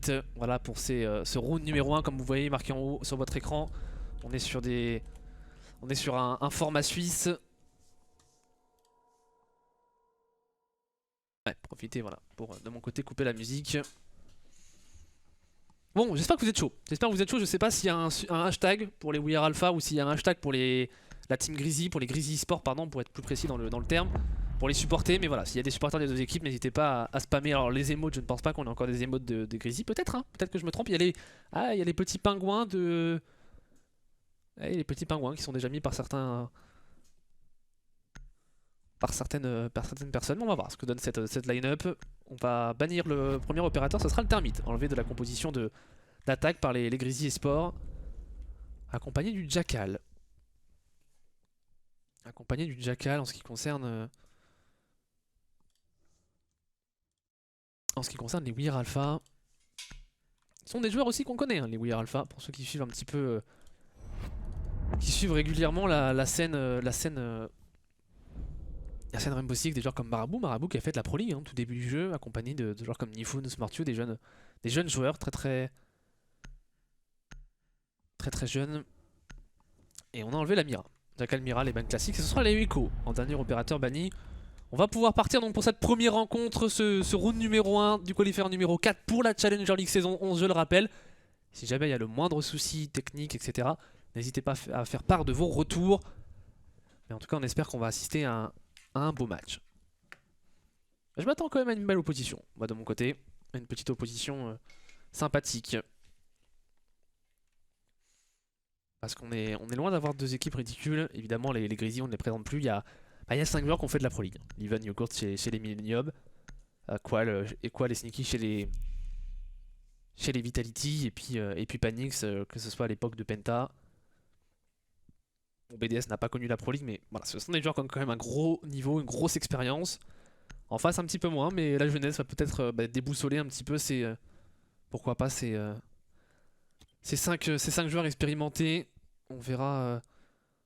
suite. Voilà pour ce round numéro 1 comme vous voyez marqué en haut sur votre écran. On est sur un format suisse. Ouais, profitez voilà pour de mon côté couper la musique. Bon, j'espère que vous êtes chaud. Je sais pas s'il y a un hashtag pour les We Are Alpha ou s'il y a un hashtag pour la team Grizzly, pour les Grizzly Esports pardon, pour être plus précis dans le terme. Pour les supporter, mais voilà, s'il y a des supporters des deux équipes, n'hésitez pas à spammer. Alors les emotes, je ne pense pas qu'on ait encore des emotes de Grizzly, peut-être, hein, peut-être que je me trompe. Il y a les petits pingouins de... les petits pingouins qui sont déjà mis par certaines personnes. On va voir ce que donne cette line-up. On va bannir le premier opérateur, ce sera le Termite, enlevé de la composition d'attaque par les Grizzly Esports, accompagné du Jackal. En ce qui concerne... les We Are Alpha, ce sont des joueurs aussi qu'on connaît, hein, les We Are Alpha, pour ceux qui suivent un petit peu, qui suivent régulièrement la scène Rainbow Six, des joueurs comme Marabout qui a fait de la Pro League tout début du jeu, accompagné de joueurs comme Nifun, Smartio, des jeunes joueurs très jeunes. Et on a enlevé la Mira, Jackal Mira, les bans classiques, ce sera les Echo en dernier opérateur banni. On va pouvoir partir donc pour cette première rencontre, ce round numéro 1 du qualifier numéro 4 pour la Challenger League saison 11, je le rappelle. Si jamais il y a le moindre souci technique, etc., n'hésitez pas à faire part de vos retours. Mais en tout cas, on espère qu'on va assister à un beau match. Je m'attends quand même à une belle opposition, moi de mon côté. Une petite opposition sympathique. Parce qu'on est loin d'avoir deux équipes ridicules. Évidemment, les Grizzly, on ne les présente plus. Il y a 5 joueurs qui ont fait de la Pro League. Leven Yogurt chez les Millennium, Qual et Sneaky chez les Vitality, et puis Panix, que ce soit à l'époque de Penta. Bon, BDS n'a pas connu la Pro League, mais voilà, ce sont des joueurs qui ont quand même un gros niveau, une grosse expérience. En face un petit peu moins, mais la jeunesse va peut-être déboussoler un petit peu pourquoi pas ces 5 joueurs expérimentés. On verra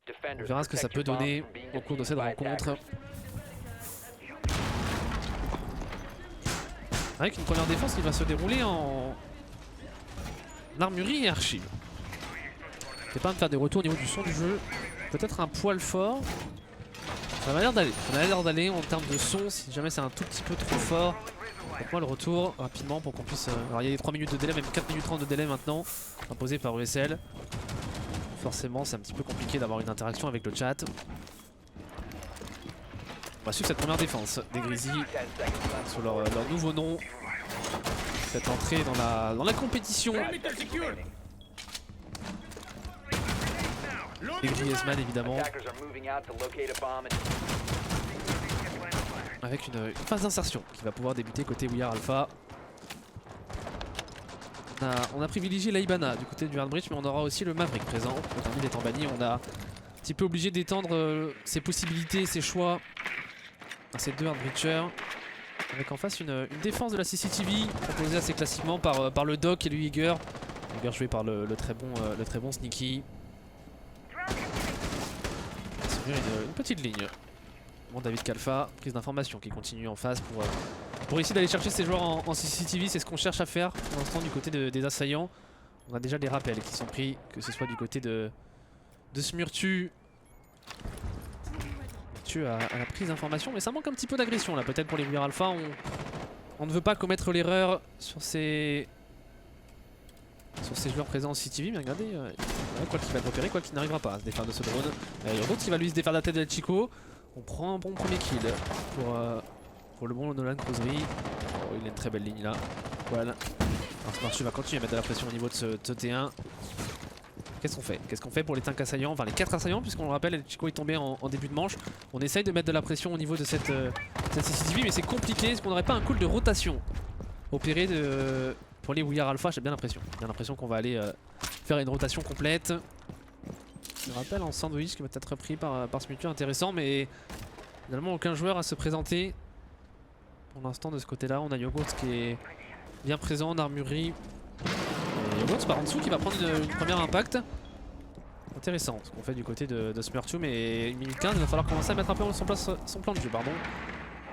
ce que ça peut donner au cours de cette rencontre. Avec une première défense qui va se dérouler en armurerie et archive. Je vais pas me faire des retours au niveau du son du jeu. Peut-être un poil fort. Ça m'a l'air d'aller. En termes de son, si jamais c'est un tout petit peu trop fort. Faites-moi le retour rapidement pour qu'on puisse... Alors il y a les 3 minutes de délai, même 4 minutes 30 de délai maintenant, imposé par ESL. Forcément c'est un petit peu compliqué d'avoir une interaction avec le chat. On va suivre cette première défense des Grizzly sur leur nouveau nom. Cette entrée dans la compétition. Les Grizzly S-Man évidemment. Avec une phase d'insertion qui va pouvoir débuter côté We Are Alpha. On a privilégié l'Aibana du côté du Hardbridge, mais on aura aussi le Maverick présent. Le Termite étant banni, on a un petit peu obligé d'étendre ses possibilités, ses choix à ces deux Hardbridgers. Avec en face une défense de la CCTV proposée assez classiquement par le Doc et le Yeager. Yeager joué par le très bon Sneaky. Une petite ligne. Bon, David Kalfa, prise d'information qui continue en phase pour essayer d'aller chercher ses joueurs en CCTV. C'est ce qu'on cherche à faire pour l'instant du côté des assaillants. On a déjà des rappels qui sont pris, que ce soit du côté de Smurtu à la prise d'information, mais ça manque un petit peu d'agression là, peut-être pour les We Are Alpha. On ne veut pas commettre l'erreur sur ces joueurs présents en CCTV, mais regardez, quoi qu'il va repérer, quoi qu'il n'arrivera pas à se défaire de ce drone. Il y a d'autres qui va lui se défaire de la tête de Chico. On prend un bon premier kill pour le bon Nolan Creuserie. Oh, il a une très belle ligne là. Voilà. Alors Smartu va continuer à mettre de la pression au niveau de ce T1. Qu'est-ce qu'on fait pour les 5 assaillants, enfin les 4 assaillants, puisqu'on le rappelle, Chico est tombé en début de manche. On essaye de mettre de la pression au niveau de cette CCTV, mais c'est compliqué. Est-ce qu'on n'aurait pas un call de rotation opéré pour les We Are Alpha? J'ai bien l'impression qu'on va aller faire une rotation complète. Je rappelle en sandwich qui va être repris par Smurtu, intéressant, mais finalement aucun joueur à se présenter pour l'instant de ce côté là. On a Yogurt qui est bien présent en armurerie. Yogurt par en dessous qui va prendre une première impact. Intéressant ce qu'on fait du côté de Smurtu, mais 1 minute 15, il va falloir commencer à mettre un peu son plan de jeu. Pardon.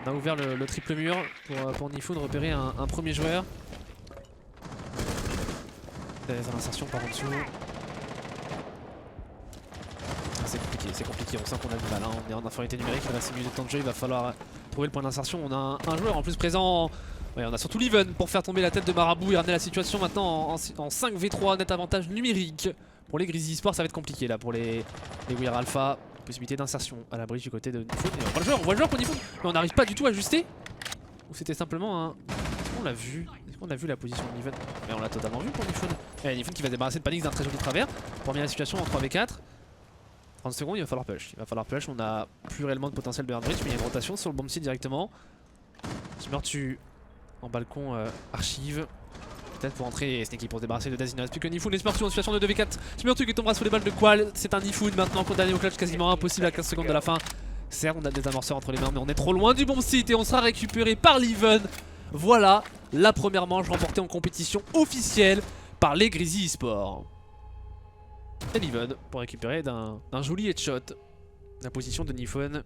On a ouvert le triple mur pour Nifun repérer un premier joueur. Des insertions par en dessous. C'est compliqué, on sent qu'on a du mal, hein. On est en infériorité numérique, il reste 6 minutes de temps de jeu, il va falloir trouver le point d'insertion. On a un joueur en plus présent, ouais, on a surtout Leven pour faire tomber la tête de Marabout et ramener la situation maintenant en 5v3, net avantage numérique. Pour les Grizzly Sport, ça va être compliqué là, pour les We Are Alpha. Possibilité d'insertion à la bridge du côté de Nifoun. On voit le joueur pour Nifoun, mais on n'arrive pas du tout à ajuster. Ou c'était simplement un... Est-ce qu'on l'a vu? Est-ce qu'on a vu la position de Nifoun? Mais on l'a totalement vu pour Nifoun. Nifoun qui va se débarrasser de Panix d'un très joli travers. Pour remettre la situation en 3v4. 30 secondes, il va falloir push. On n'a plus réellement de potentiel de hardbridge, mais il y a une rotation sur le bomb site directement. Smurtu en balcon archive. Peut-être pour entrer Sneaky pour se débarrasser de Daz. Il ne reste plus que Nifoun et Smurtu en situation de 2v4. Smurtu qui tombera sous les balles de Qual. C'est un Nifoun maintenant condamné au clutch, quasiment impossible à 15 secondes de la fin. Certes, on a des amorceurs entre les mains, mais on est trop loin du bomb site et on sera récupéré par Leven. Voilà la première manche remportée en compétition officielle par les Grizzly eSports. Et Leven pour récupérer d'un joli headshot la position de Nifoun.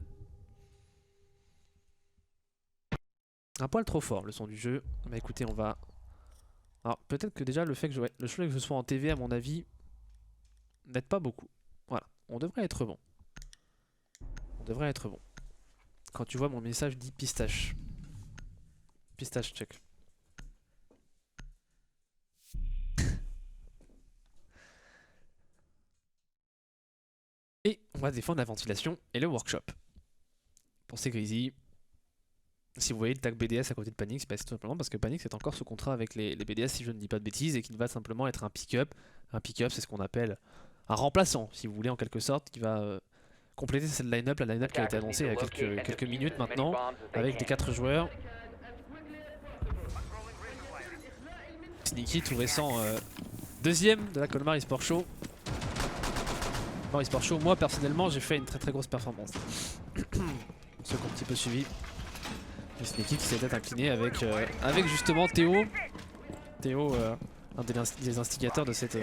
Un poil trop fort le son du jeu. Bah écoutez, on va... Alors peut-être que déjà le fait que je sois en TV à mon avis n'aide pas beaucoup. Voilà, on devrait être bon. On devrait être bon. Quand tu vois mon message dit pistache. Pistache check. Et on va défendre la ventilation et le workshop. Pour ces Grizzly. Si vous voyez le tag BDS à côté de Panix, c'est tout simplement parce que Panix est encore sous contrat avec les BDS si je ne dis pas de bêtises et qu'il va simplement être un pick-up. Un pick-up c'est ce qu'on appelle un remplaçant si vous voulez en quelque sorte qui va compléter cette line-up, la line-up qui a été annoncée il y a quelques minutes maintenant avec des 4 joueurs. Sneaky tout récent deuxième de la Colmar eSport Show. Colmar eSport Show, moi personnellement j'ai fait une très grosse performance. Ceux qui ont un petit peu suivi. Sneaky qui s'est peut-être incliné avec justement Théo. Théo, un des instigateurs de cette...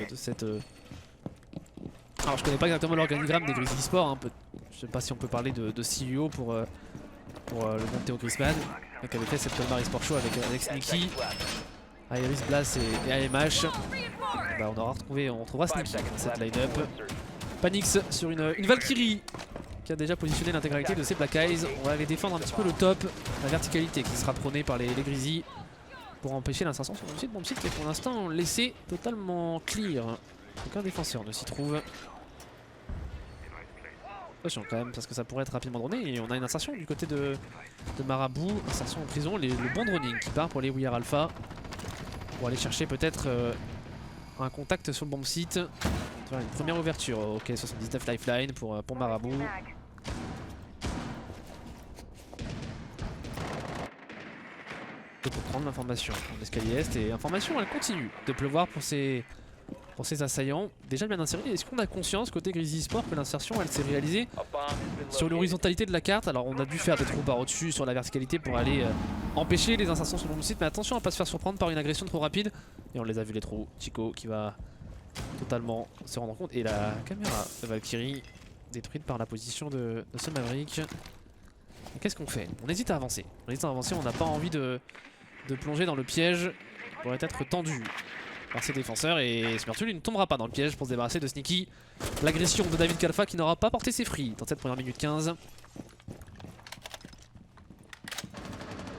Alors je connais pas exactement l'organigramme des Grizzly Sport, hein. Je sais pas si on peut parler de CEO pour le bon Théo Grisman, qui avait fait cette Colmar eSport Show avec Sneaky, Iris, Blast et AMH. Bah, on retrouvera Sneaky dans cette line-up. Panix sur une Valkyrie qui a déjà positionné l'intégralité de ses Black Eyes. On va aller défendre un petit peu le top, la verticalité qui sera prônée par les Grizzly pour empêcher l'insertion sur le bon site qui est pour l'instant laissé totalement clear. Aucun défenseur ne s'y trouve. Attention quand même parce que ça pourrait être rapidement droné et on a une insertion du côté de Marabout, insertion en prison, le bon droning qui part pour les We Are Alpha pour aller chercher peut-être un contact sur le bomb site. Une première ouverture, ok 79 lifeline pour Marabout. Pour prendre l'information en escalier est et information elle continue de pleuvoir pour ces assaillants. Déjà bien insérés, est-ce qu'on a conscience côté Grizzly Sport que l'insertion elle s'est réalisée sur l'horizontalité de la carte? Alors on a dû faire des trous par au-dessus sur la verticalité pour aller empêcher les insertions sur le site, mais attention à ne pas se faire surprendre par une agression trop rapide. Et on les a vu les trous, Chico qui va totalement se rendre compte et la caméra de Valkyrie détruite par la position de ce Maverick. Qu'est-ce qu'on fait? On hésite à avancer, on n'a pas envie de plonger dans le piège qui pourrait être tendu par ses défenseurs et Smurtu ne tombera pas dans le piège pour se débarrasser de Sneaky. L'agression de David Kalfa qui n'aura pas porté ses fruits dans cette première minute 15.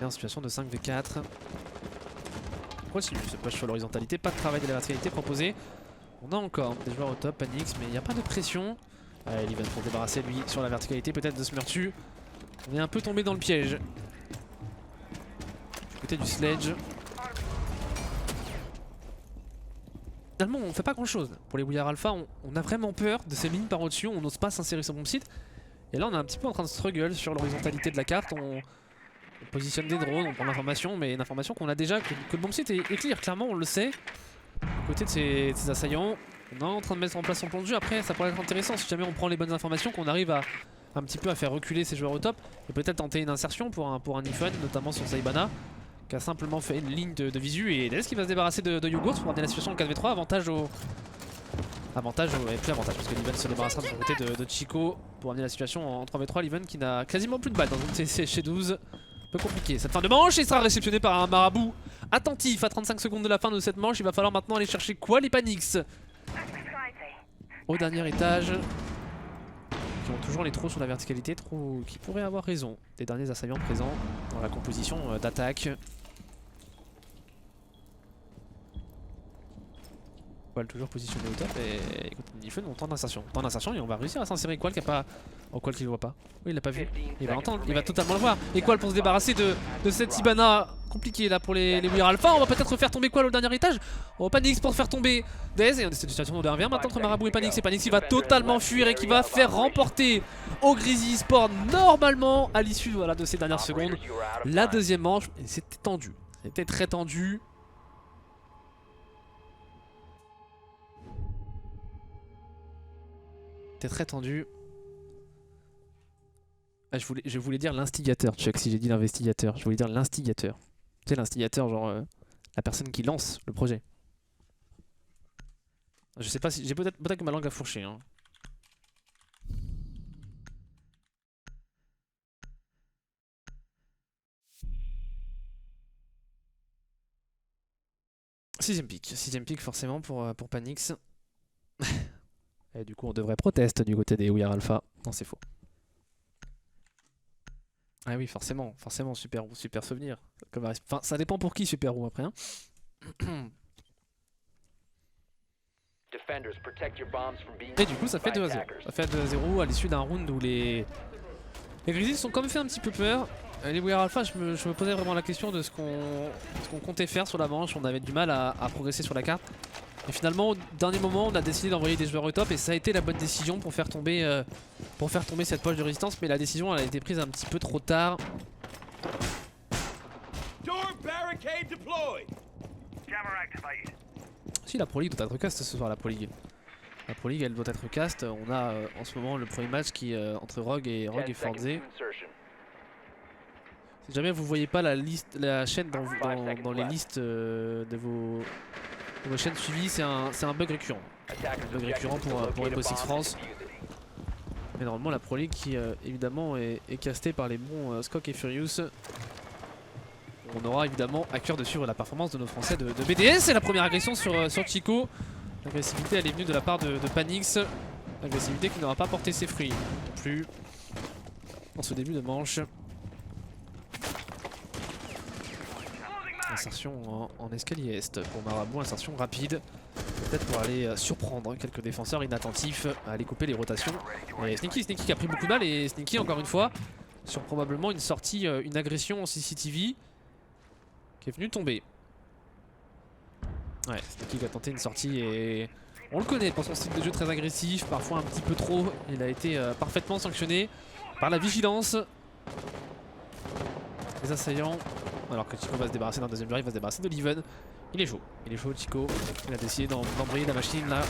Et en situation de 5v4. On continue ce push sur l'horizontalité, pas de travail de la verticalité proposé. On a encore des joueurs au top, Panix, mais il n'y a pas de pression. Allez, Leven pour se débarrasser lui sur la verticalité peut-être de Smurtu. On est un peu tombé dans le piège. Du côté du sledge. Finalement on fait pas grand chose. Pour les We Are Alpha on a vraiment peur de ces lignes par au-dessus, on n'ose pas s'insérer sur le bomb site. Et là on est un petit peu en train de struggle sur l'horizontalité de la carte. On positionne des drones, on prend l'information, mais une information qu'on a déjà, que le bomb site est clear, clairement on le sait. À côté de ces assaillants, on est en train de mettre en place son plan de jeu. Après ça pourrait être intéressant si jamais on prend les bonnes informations, qu'on arrive à un petit peu à faire reculer ces joueurs au top. Et peut-être tenter une insertion pour un Nifoun, notamment sur Zaybana, qui a simplement fait une ligne de visu. Et Dez qui va se débarrasser de Yogurt pour ramener la situation en 4v3. Avantage au... et plus avantage parce que Leven se débarrassera de son côté de Chico pour amener la situation en 3v3. Leven qui n'a quasiment plus de balles dans une CC chez 12. Un peu compliqué cette fin de manche, il sera réceptionné par un Marabout attentifs à 35 secondes de la fin de cette manche. Il va falloir maintenant aller chercher quoi, les Panix au dernier étage. Qui ont toujours les trous sur la verticalité, trous qui pourraient avoir raison des derniers assaillants présents dans la composition d'attaque. Qual toujours positionné au top et écoute, il fait mon temps d'insertion. Temps d'insertion et on va réussir à s'insérer. Qual qui a pas. Oh, Qual qui le voit pas. Oui, il l'a pas vu. Il va l'entendre, il va totalement le voir. Et Qual pour se débarrasser de cette Hibana compliquée là pour les We Are Alpha. On va peut-être faire tomber Qual au dernier étage. On va Panix pour faire tomber Dez. Et on est dans une situation de 1v1 maintenant entre Marabout et Panix. Et Panix il va totalement fuir et qui va faire remporter au Grizzly Sport normalement à l'issue voilà, de ces dernières secondes. La deuxième manche, c'était tendu. C'était très tendu. C'était très tendu. Ah, je voulais dire l'instigateur, Chuck, si j'ai dit l'investigateur. Je voulais dire l'instigateur. Tu sais, l'instigateur, genre la personne qui lance le projet. Je sais pas si. J'ai peut-être que ma langue a fourché. Hein. Sixième pick forcément pour Panix. Et du coup, on devrait protester du côté des We Are Alpha. Non, c'est faux. Ah oui, forcément, super souvenir. Enfin, ça dépend pour qui super roux après. Hein. Et du coup, ça fait 2 à 0. Ça fait 2 à 0 à l'issue d'un round où les Grizzlies sont quand même fait un petit peu peur. Les We Are Alpha, je me posais vraiment la question de ce qu'on comptait faire sur la manche. On avait du mal à progresser sur la carte. Et finalement, au dernier moment, on a décidé d'envoyer des joueurs au top et ça a été la bonne décision pour faire tomber cette poche de résistance. Mais la décision, elle a été prise un petit peu trop tard. Si, la Pro League doit être cast ce soir, la Pro League. La Pro League, elle doit être cast. On a en ce moment le premier match qui entre Rogue et Forze. Si jamais vous voyez pas la chaîne dans les listes de vos chaînes suivies, c'est un bug récurrent. Un bug récurrent pour Rainbow Six France. Mais normalement la Pro League qui évidemment est castée par les bons Skok et Furious. On aura évidemment à cœur de suivre la performance de nos Français de BDS. Et la première agression sur Chico. L'agressivité elle est venue de la part de Panix. L'agressivité qui n'aura pas porté ses fruits non plus dans ce début de manche. Insertion en escalier est pour Marabout, insertion rapide. Peut-être pour aller surprendre quelques défenseurs inattentifs, à aller couper les rotations. Et Sneaky qui a pris beaucoup de balles et Sneaky encore une fois sur probablement une sortie, une agression en CCTV qui est venue tomber. Ouais, Sneaky qui a tenté une sortie et on le connaît pour son style de jeu très agressif, parfois un petit peu trop. Il a été parfaitement sanctionné par la vigilance des assaillants. Alors que Chico va se débarrasser d'un deuxième joueur, il va se débarrasser de Leven. Il est chaud Chico. Il a décidé d'embrayer la machine là.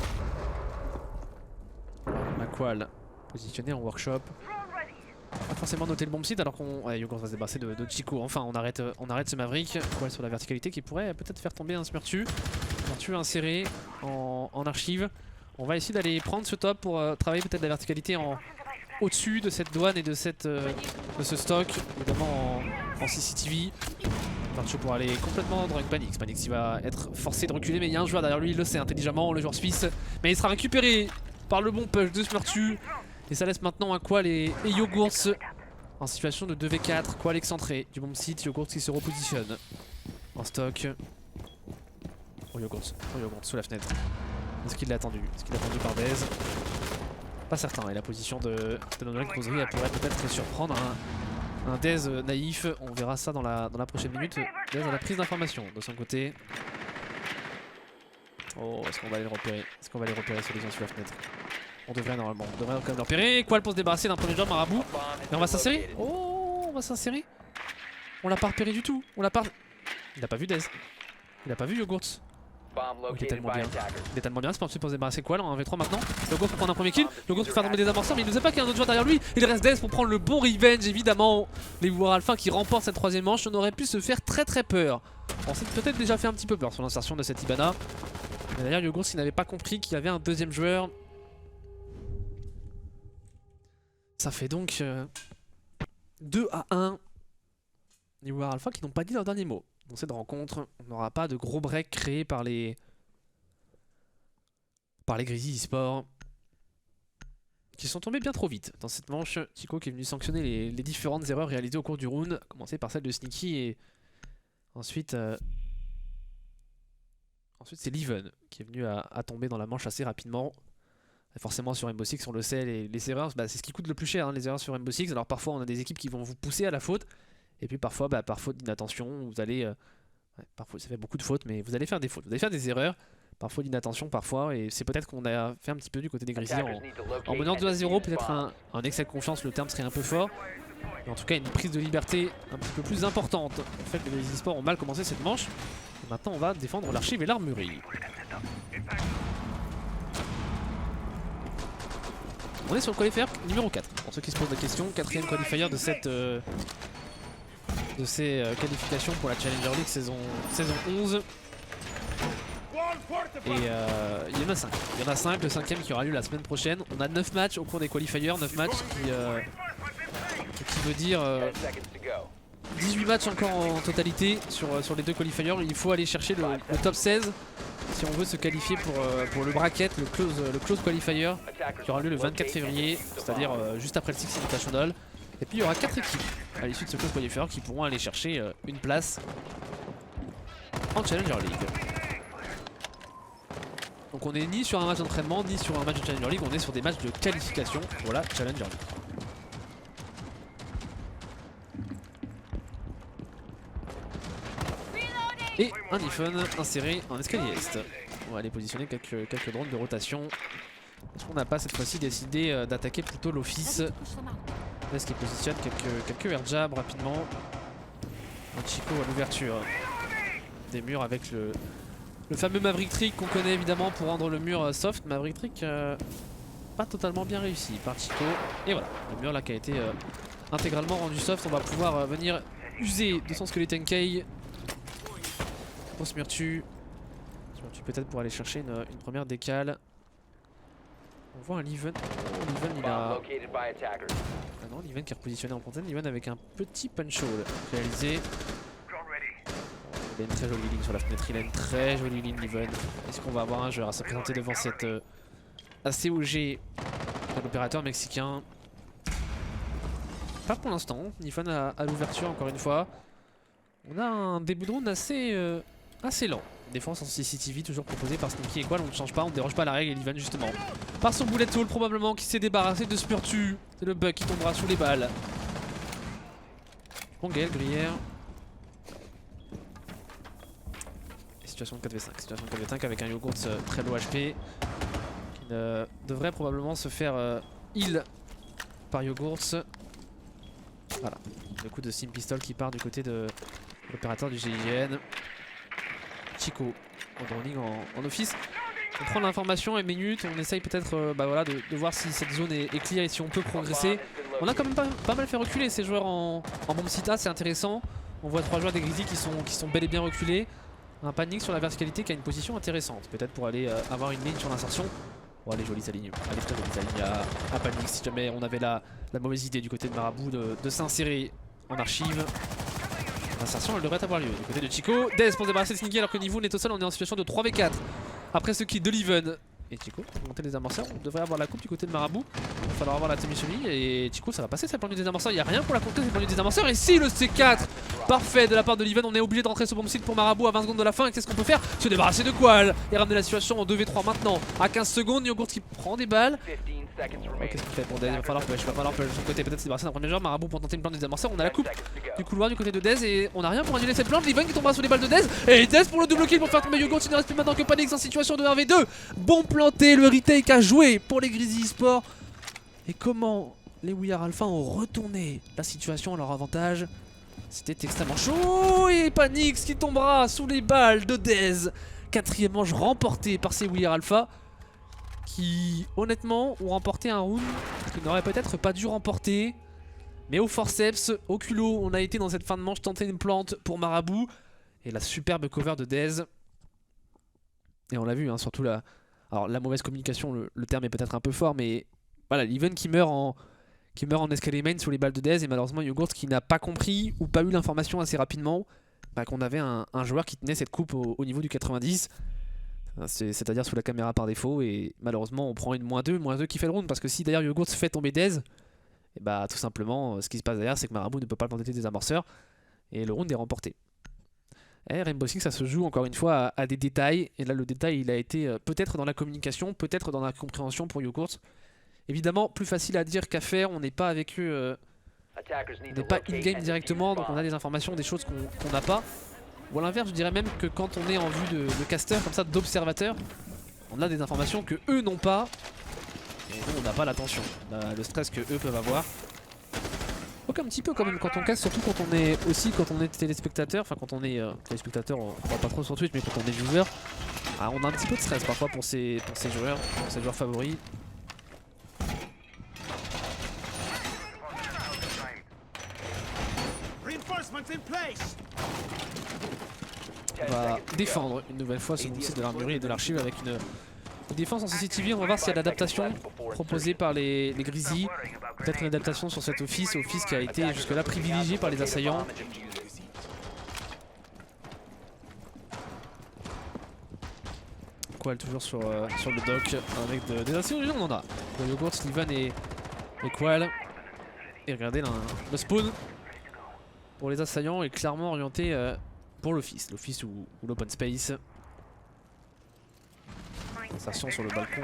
La Qual positionnée en workshop. Pas forcément noter le bon site alors qu'on. Ouais, Yogurt va se débarrasser de Chico. Enfin, on arrête ce Maverick. Qual sur la verticalité qui pourrait peut-être faire tomber un Smurtu. Smurtu inséré en archive. On va essayer d'aller prendre ce top pour travailler peut-être la verticalité au-dessus de cette douane et de ce stock, évidemment en CCTV. Smurtu pour aller complètement dans Panix. Panix il va être forcé de reculer, mais il y a un joueur derrière lui, il le sait intelligemment, le joueur suisse. Mais il sera récupéré par le bon push de Smurtu. Et ça laisse maintenant un Qual et Yogurt en situation de 2v4. Qual excentré du bon site, Yogurt qui se repositionne en stock. Oh Yogurt sous la fenêtre. Est-ce qu'il l'a attendu? Est-ce qu'il l'a attendu par Dez? Pas certain. Et la position de Nolan Crozry, elle pourrait peut-être surprendre un Dez naïf. On verra ça dans la prochaine minute. Dez a la prise d'information de son côté. Oh, est-ce qu'on va aller le repérer? Est-ce qu'on va aller repérer sur les gens sous la fenêtre? On devrait normalement. On devrait quand même le repérer. Qual pour se débarrasser d'un premier joueur Marabout. Et on va s'insérer. Oh, on va s'insérer. On l'a pas repéré du tout. On l'a pas. Il a pas vu Dez. Il a pas vu Yogurt. Oh, il est tellement bien. Il est tellement bien. C'est pas possible pour se débarrasser Qual en 1v3 maintenant. Yogurt pour prendre un premier kill. Yogurt pour faire tomber des amorceurs. Mais il ne sait pas qu'il y a un autre joueur derrière lui. Il reste Dez pour prendre le bon revenge. Évidemment, les We Are Alpha qui remportent cette troisième manche. On aurait pu se faire très peur. On s'est peut-être déjà fait un petit peu peur sur l'insertion de cette Hibana. Mais d'ailleurs, Yogurt s'il n'avait pas compris qu'il y avait un deuxième joueur. Ça fait donc 2 à 1. Les We Are Alpha qui n'ont pas dit leur dernier mot. dans cette rencontre. On n'aura pas de gros breaks créés par les Grizzlies eSports, qui sont tombés bien trop vite dans cette manche. Chico qui est venu sanctionner les différentes erreurs réalisées au cours du round, à commencer par celle de Sneaky et ensuite c'est Leven qui est venu à tomber dans la manche assez rapidement. Et forcément sur Rainbow Six on le sait, les erreurs c'est ce qui coûte le plus cher, hein, les erreurs sur Rainbow Six. Alors parfois on a des équipes qui vont vous pousser à la faute, et puis parfois par faute d'inattention vous allez parfois ça fait beaucoup de fautes, mais vous allez faire des fautes, vous allez faire des erreurs, parfois d'inattention parfois, et c'est peut-être qu'on a fait un petit peu du côté des Grizzlies en menant 2-0, peut-être un excès de confiance, le terme serait un peu fort, mais en tout cas une prise de liberté un petit peu plus importante. En fait les Grizzlies eSports ont mal commencé cette manche, et maintenant on va défendre l'archive et l'armurerie. On est sur le qualifier numéro 4, pour ceux qui se posent la question, 4ème qualifier de ces qualifications pour la Challenger League saison 11. Et il y en a 5. Il y en a 5, le 5ème qui aura lieu la semaine prochaine. On a 9 matchs au cours des qualifiers, 9 matchs qui veut dire 18 matchs encore en totalité sur les 2 qualifiers. Il faut aller chercher le top 16 si on veut se qualifier pour le bracket, le close qualifier qui aura lieu le 24 février, c'est-à-dire juste après le Six Invitational. Et puis il y aura 4 équipes à l'issue de ce close qualifier qui pourront aller chercher une place en Challenger League. Donc on est ni sur un match d'entraînement ni sur un match de Challenger League, on est sur des matchs de qualification pour la Challenger League. Et un Iphone inséré en escalier est. On va aller positionner quelques drones de rotation. Est-ce qu'on n'a pas cette fois-ci décidé d'attaquer plutôt l'office? Est-ce qu'il positionne quelques air jabs rapidement? Un Chico à l'ouverture des murs avec le fameux Maverick Trick qu'on connaît évidemment pour rendre le mur soft. Maverick Trick pas totalement bien réussi par Chico. Et voilà, le mur là qui a été intégralement rendu soft. On va pouvoir venir user de son Skeleton Key. On se tue peut-être pour aller chercher une première décale. On voit un Leven. Oh, Leven il a... Ah non, Leven qui est repositionné en fontaine. Leven avec un petit punch hole réalisé. Il a une très jolie ligne sur la fenêtre. Il a une très jolie ligne Leven. Est-ce qu'on va avoir un joueur à se présenter devant cette ACOG de l'opérateur mexicain? Pas pour l'instant. Leven à l'ouverture encore une fois. On a un début de round assez lent. Défense en CCTV toujours proposée par Sneaky et Qual, on ne change pas, on ne déroge pas la règle et Leven justement par son bullet hole probablement qui s'est débarrassé de Spurtu. C'est le bug qui tombera sous les balles. Bon Gaël, Gruyère. Situation de 4v5. Situation de 4v5 avec un Yogurt très low HP qui devrait probablement se faire heal par Yogurt. Voilà, le coup de Sim Pistol qui part du côté de l'opérateur du GIGN. Chico en droning en office. On prend l'information et minutes, on essaye peut-être voilà, de voir si cette zone est clear et si on peut progresser. On a quand même pas mal fait reculer ces joueurs en bombe sita, c'est intéressant. On voit 3 joueurs des Grizzlies qui sont bel et bien reculés. Un panique sur la verticalité qui a une position intéressante, peut-être pour aller avoir une ligne sur l'insertion. Oh, elle est jolie sa ligne, elle est très jolie sa ligne à panique si jamais on avait la mauvaise idée du côté de Marabout de s'insérer en archive. L'insertion elle devrait avoir lieu du côté de Chico. Dez pour se débarrasser de Sneaky alors que Niveau est au sol, on est en situation de 3v4. Après ce kill de Leven et Chico pour monter les amorceurs, on devrait avoir la coupe du côté de Marabout. Il va falloir avoir la Temi-Chemi et Chico ça va passer cette planche des amorceurs, il n'y a rien pour la compter cette planche des amorceurs. Et si le C4 parfait de la part de Leven, on est obligé de rentrer ce bomb site pour Marabout à 20 secondes de la fin. Et qu'est-ce qu'on peut faire? Se débarrasser de Qual et ramener la situation en 2v3 maintenant. À 15 secondes, Yogurt qui prend des balles. Oh, qu'est-ce qu'il fait pour Dez? Il va falloir push, de son côté peut-être se débarrasser d'un premier joueur. Marabout pour tenter une planche des amorceurs. On a la coupe du couloir du côté de Dez et on n'a rien pour annuler cette planche. Leven qui tombera sous les balles de Dez et Dez pour le double kill pour faire tomber Yogurt. Il ne reste plus maintenant que Panix en situation de 1v2. Bon planté, le retake a joué pour les Grizzlies eSports. Et comment les We Are Alpha ont retourné la situation à leur avantage. C'était extrêmement chaud et Panix qui tombera sous les balles de Dez. 4ème manche remportée par ces We Are Alpha qui honnêtement ont remporté un round qu'ils n'auraient peut-être pas dû remporter. Mais au forceps, au culot, on a été dans cette fin de manche tenter une plante pour Marabout. Et la superbe cover de Dez. Et on l'a vu, hein, surtout la mauvaise communication, le terme est peut-être un peu fort, mais voilà, Leven qui meurt en escalier main sous les balles de Dez et malheureusement Yogurt qui n'a pas compris ou pas eu l'information assez rapidement. qu'on avait un joueur qui tenait cette coupe au niveau du 90. C'est-à-dire sous la caméra par défaut. Et malheureusement, on prend une -2 qui fait le round. Parce que si d'ailleurs Yogurt se fait tomber Dez, et bah tout simplement, ce qui se passe derrière, c'est que Marabout ne peut pas le planter des amorceurs. Et le round est remporté. Et Rainbow Six, ça se joue encore une fois à des détails. Et là, le détail, il a été peut-être dans la communication, peut-être dans la compréhension pour Yogurt. Évidemment, plus facile à dire qu'à faire. On n'est pas avec eux, on n'est pas in-game directement, donc on a des informations, des choses qu'on n'a pas. Ou à l'inverse, je dirais même que quand on est en vue de caster, comme ça, d'observateur, on a des informations que eux n'ont pas. Et nous, on n'a pas l'attention, le stress que eux peuvent avoir. Donc un petit peu quand même quand on casse, surtout quand on est téléspectateur, enfin quand on est téléspectateur, on voit pas trop sur Twitch, mais quand on est viewer, on a un petit peu de stress parfois pour ses joueurs, pour ses joueurs favoris. On va défendre une nouvelle fois ce site de l'armurerie et de l'archive avec une défense en CCTV. On va voir s'il y a l'adaptation proposée par les Grizzlies. Peut-être une adaptation sur cet office qui a été jusque-là privilégié par les assaillants. Qual toujours sur le dock avec des assaillants, on en a. Yogurt, Slivan et Qual. Et regardez là, le spawn pour les assaillants est clairement orienté pour l'office ou l'open space. Insertion sur le balcon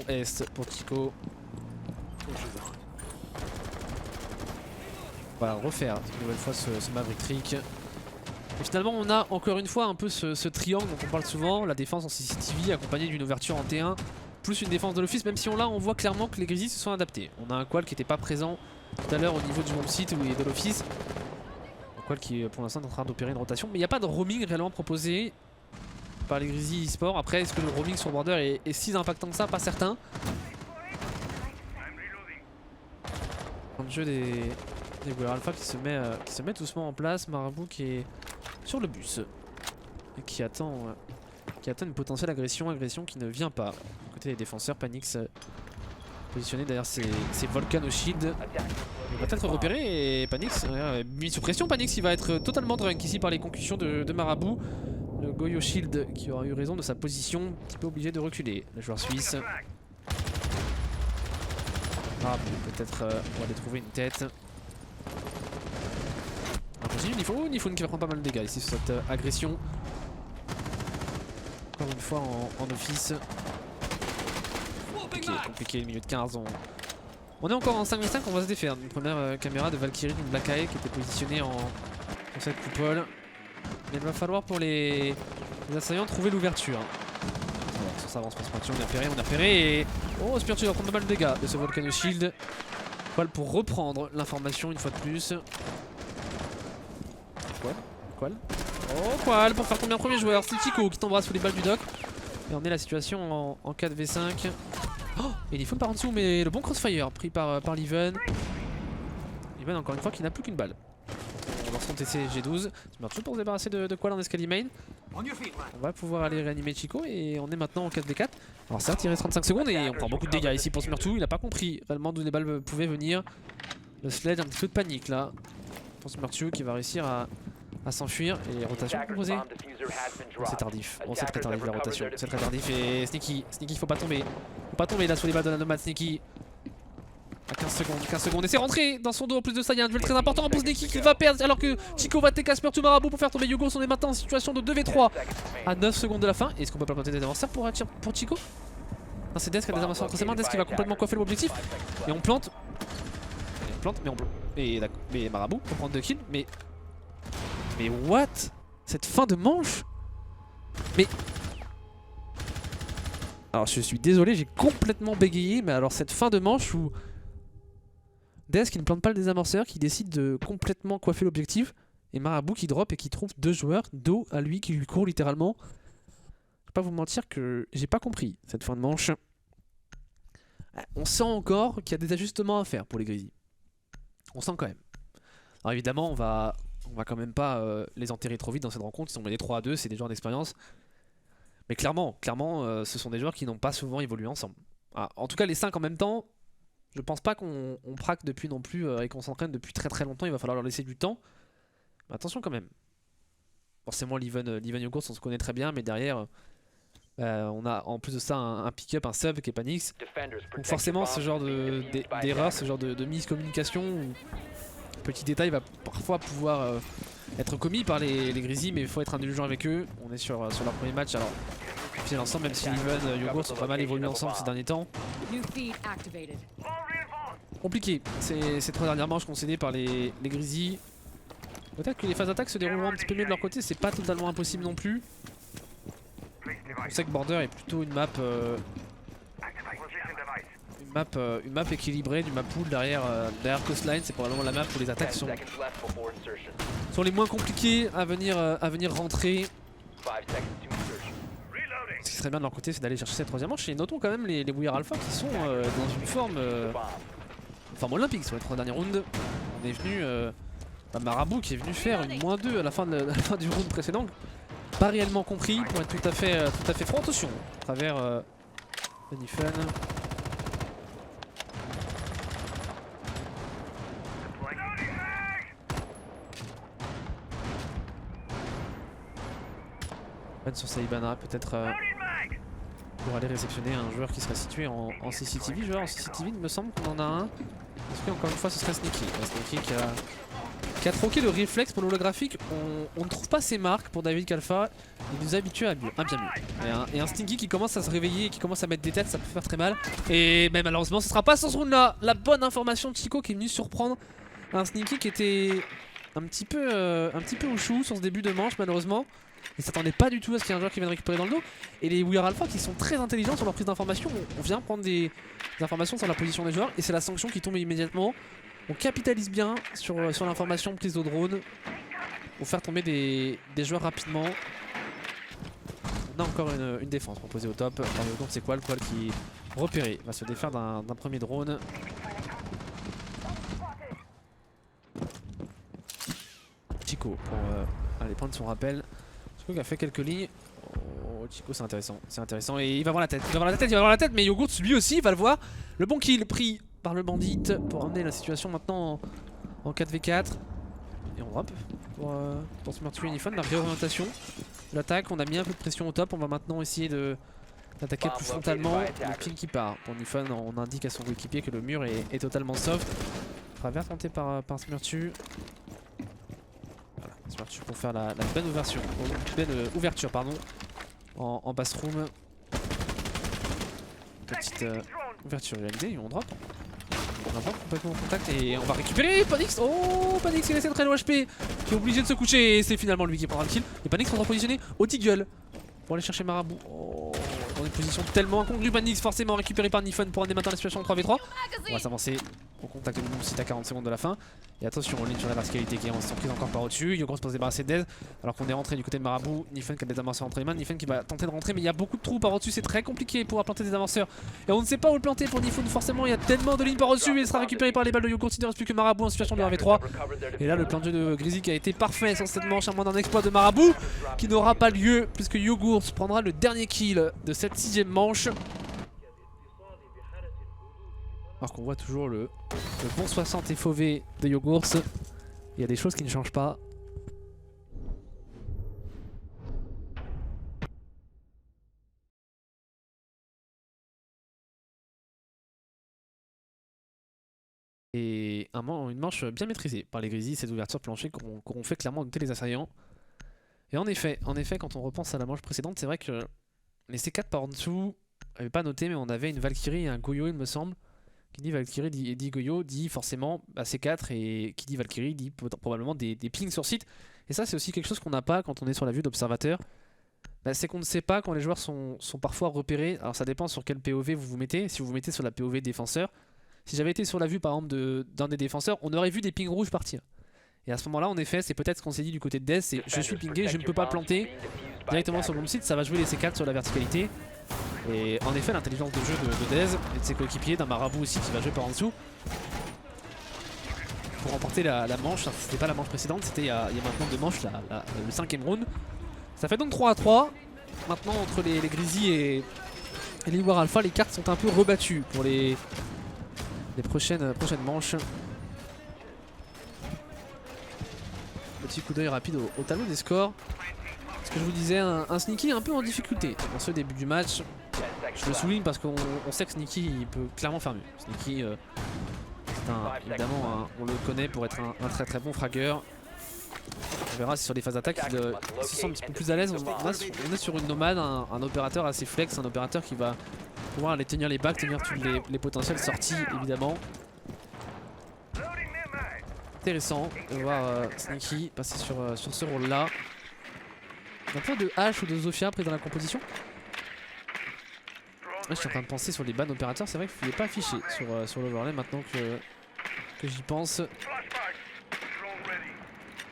est pour Chico. On va refaire une nouvelle fois ce Maverick Trick. Et finalement on a encore une fois un peu ce triangle dont on parle souvent, la défense en CCTV accompagnée d'une ouverture en T1 plus une défense de l'office, même si on voit clairement que les Grizzlies se sont adaptés. On a un Qual qui n'était pas présent tout à l'heure au niveau du home site ou de l'office. Un Qual qui pour l'instant est en train d'opérer une rotation, mais il n'y a pas de roaming réellement proposé par les Grizzlies eSport. Après, est-ce que le roaming sur Border est si impactant que ça? Pas certain. Le jeu des Warrior Alpha qui se met doucement en place. Marabout qui est sur le bus et qui attend une potentielle agression qui ne vient pas. Du côté des défenseurs, Panix positionné derrière ses Volcans au shield. Il va peut-être repérer et Panix mis sous pression. Panix il va être totalement drunk ici par les concussions de Marabout. Le Goyo Shield qui aura eu raison de sa position, un petit peu obligé de reculer. Le joueur suisse. Peut-être on va aller trouver une tête. On continue Nifun qui va prendre pas mal de dégâts ici sur cette agression. Encore une fois en office. Compliqué, le milieu de 15. On est encore en 5v5, on va se défaire. Une première caméra de Valkyrie, d'une Black Eye qui était positionnée dans cette coupole. Mais il va falloir pour les assaillants trouver l'ouverture. Ça s'avance pour Spirtu, on a repéré et... Oh, Spirtu va prendre pas mal de dégâts de ce Volcano Shield. Qual pour reprendre l'information une fois de plus. Qual. Oh, Qual pour faire tomber un premier joueur. C'est Chico qui t'embrasse sous les balles du dock. Et on est la situation en 4v5. Oh, et il faut par en dessous, mais le bon crossfire pris par Leven. Leven encore une fois qui n'a plus qu'une balle. On lance son TC G12. Spirtu pour se débarrasser de Qual en escalier main. On va pouvoir aller réanimer Chico et on est maintenant en 4v4. Alors certes il reste 35 secondes et on prend beaucoup de dégâts ici pour Smurtu. Il n'a pas compris réellement d'où les balles pouvaient venir. Le sledge, un petit peu de panique là pour Smurtu qui va réussir à s'enfuir. Et rotation proposée. Oh, c'est tardif, c'est très tardif la rotation. C'est très tardif et Sneaky faut pas tomber. Faut pas tomber là sous les balles de la nomade Sneaky. À 15 secondes et c'est rentré dans son dos. En plus de ça il y a un duel très important pour Sneaky qui va perdre alors que Chico va TK Spirtu Marabout pour faire tomber Yogos. On est maintenant en situation de 2v3 à 9 secondes de la fin. Est-ce qu'on peut pas planter des avanceurs pour Chico? Non, c'est Dez qui a des avanceurs entre ses mains. Dez qui va complètement coiffer l'objectif. Et on plante. Mais Marabout pour prendre 2 kills. Mais what? Cette fin de manche? Mais... Alors je suis désolé, j'ai complètement bégayé. Mais alors cette fin de manche où Dez qui ne plante pas le désamorceur, qui décide de complètement coiffer l'objectif, et Marabout qui drop et qui trouve 2 joueurs dos à lui qui lui courent littéralement. Je vais pas vous mentir que j'ai pas compris cette fin de manche. On sent encore qu'il y a des ajustements à faire pour les Grizzlies. On sent quand même. Alors évidemment on va quand même pas les enterrer trop vite dans cette rencontre. Ils sont menés 3-2, c'est des joueurs d'expérience. Mais clairement, ce sont des joueurs qui n'ont pas souvent évolué ensemble. En tout cas les 5 en même temps. Je pense pas qu'on praque depuis non plus et qu'on s'entraîne depuis très longtemps. Il va falloir leur laisser du temps. Mais attention quand même. forcément l'Even Yogurt on se connaît très bien, mais derrière on a en plus de ça un pick-up, un sub qui est Panix. Donc forcément ce genre d'erreur, ce genre de miscommunication, petit détail va parfois pouvoir être commis par les Grizzlies, mais il faut être indulgent avec eux. On est sur leur premier match, alors au final ensemble, même si Even Yogurt sont pas mal évolué ensemble ces derniers temps. Compliqué, ces 3 dernières manches concédées par les Grizzlies. Peut-être que les phases d'attaque se dérouleront un petit peu mieux de leur côté, c'est pas totalement impossible non plus. On sait que Border est plutôt une map équilibrée, du map pool derrière Coastline. C'est probablement la map où les attaques sont les moins compliquées à venir rentrer. Ce qui serait bien de leur côté, c'est d'aller chercher cette 3e manche. Et notons quand même les We Are Alpha qui sont dans une forme olympique sur les 3 derniers rounds. On est venu Marabout qui est venu faire une -2 à la fin du round précédent. Pas réellement compris pour être tout à fait franc. Attention à travers Benifun. Sur Saibana peut-être pour aller réceptionner un joueur qui serait situé en CCTV. Joueur en CCTV, il me semble qu'on en a un. Est-ce qu'encore une fois ce serait Sneaky, Sneaky qui a troqué le réflexe pour l'holographique. On ne trouve pas ses marques pour David Kalfa. Il nous habitue à bien mieux. Et un Stinky qui commence à se réveiller, qui commence à mettre des têtes, ça peut faire très mal. Et ben, malheureusement ce sera pas sur ce round là. La bonne information de Chico qui est venu surprendre un Sneaky qui était un petit peu au chou sur ce début de manche malheureusement. Il s'attendait pas du tout à ce qu'il y ait un joueur qui vienne récupérer dans le dos. Et les We Are Alpha qui sont très intelligents sur leur prise d'information. On vient prendre des informations sur la position des joueurs et c'est la sanction qui tombe immédiatement. On capitalise bien sur l'information prise au drone pour faire tomber des joueurs rapidement. On a encore une défense proposée au top. C'est quoi le Qual qui repéré va se défaire d'un premier drone. Chico pour aller prendre son rappel. Chico qui a fait quelques lignes. Oh, Chico c'est intéressant et il va voir la tête, mais Yogurt lui aussi va le voir. Le bon kill pris par le bandit pour amener la situation maintenant en 4v4. Et on drop pour se tuer Unifon. La réorientation de l'attaque, on a mis un peu de pression au top. On va maintenant essayer d'attaquer plus frontalement. Le ping qui part. Pour Unifon, on indique à son coéquipier que le mur est totalement soft. Travers tenté par Smurtu. Voilà, Smurtu pour faire la bonne ouverture pardon, en bassroom. Petite ouverture réalisée et on drop. On va complètement en contact et on va récupérer Panix. Oh, Panix qui laisse très low HP, qui est obligé de se coucher et c'est finalement lui qui prendra le kill. Et Panix sera positionné au Deagle pour aller chercher Marabout. Oh, dans une position tellement incongrue. Panix forcément récupéré par Nifun pour amener maintenant la situation en 3v3. On va s'avancer au contact de Moum site à 40 secondes de la fin. Et attention, on ligne sur la verticalité qui est en surprise encore par au-dessus. Yogurt se pose débarrasser de Dez alors qu'on est rentré du côté de Marabout. Nifun qui a des avanceurs entre les mains. Nifun qui va tenter de rentrer, mais il y a beaucoup de trous par au-dessus. C'est très compliqué pour planter des avanceurs. Et on ne sait pas où le planter pour Nifun. Forcément, il y a tellement de lignes par au-dessus. Et il sera récupéré par les balles de Yogurt. Il ne reste plus que Marabout en situation de 1v3. Et là, le plan de jeu de Grizzly qui a été parfait sur cette manche, à moins d'un exploit de Marabout qui n'aura pas lieu puisque Yogurt prendra le dernier kill de cette 6ème manche. Alors qu'on voit toujours le bon 60 FOV de Yogurt. Il y a des choses qui ne changent pas. Et une manche bien maîtrisée par les Grizzlies, ces ouvertures planchées qu'auront fait clairement douter les assaillants. Et en effet, quand on repense à la manche précédente, c'est vrai que les C4 par en dessous, je n'avais pas noté, mais on avait une Valkyrie et un Goyo, il me semble. Qui dit Valkyrie dit Goyo, dit forcément C4, et qui dit Valkyrie dit probablement des pings sur site. Et ça, c'est aussi quelque chose qu'on n'a pas quand on est sur la vue d'observateur. C'est qu'on ne sait pas quand les joueurs sont parfois repérés. Alors ça dépend sur quel POV vous vous mettez. Si vous vous mettez sur la POV défenseur, si j'avais été sur la vue par exemple d'un des défenseurs, on aurait vu des pings rouges partir. Et à ce moment là en effet c'est peut-être ce qu'on s'est dit du côté de Death, c'est je suis pingé, je ne peux pas planter directement sur le bon site, ça va jouer les C4 sur la verticalité. Et en effet l'intelligence de jeu de Dez et de ses coéquipiers, d'un Marabout aussi qui va jouer par en dessous pour remporter la manche. C'était pas la manche précédente, c'était il y a maintenant 2 manches, le 5ème round. Ça fait donc 3-3. Maintenant entre les Grizzlies et les War Alpha, les cartes sont un peu rebattues pour les prochaines manches. Petit coup d'œil rapide au tableau des scores. Ce que je vous disais, un Sneaky un peu en difficulté dans ce début du match. Je le souligne parce qu'on sait que Sneaky il peut clairement faire mieux. Sneaky, évidemment, on le connaît pour être un très très bon fragueur. On verra si sur les phases d'attaque il se sent un petit peu plus à l'aise. On est sur une nomade, un opérateur assez flex, un opérateur qui va pouvoir aller tenir les bacs, tenir tous les potentielles sorties évidemment. Intéressant de voir Sneaky passer sur ce rôle là. Un peu de H ou de Zofia pris dans la composition. Je suis en train de penser sur les bans opérateurs, c'est vrai qu'il ne faut pas afficher sur l'overlay maintenant que j'y pense.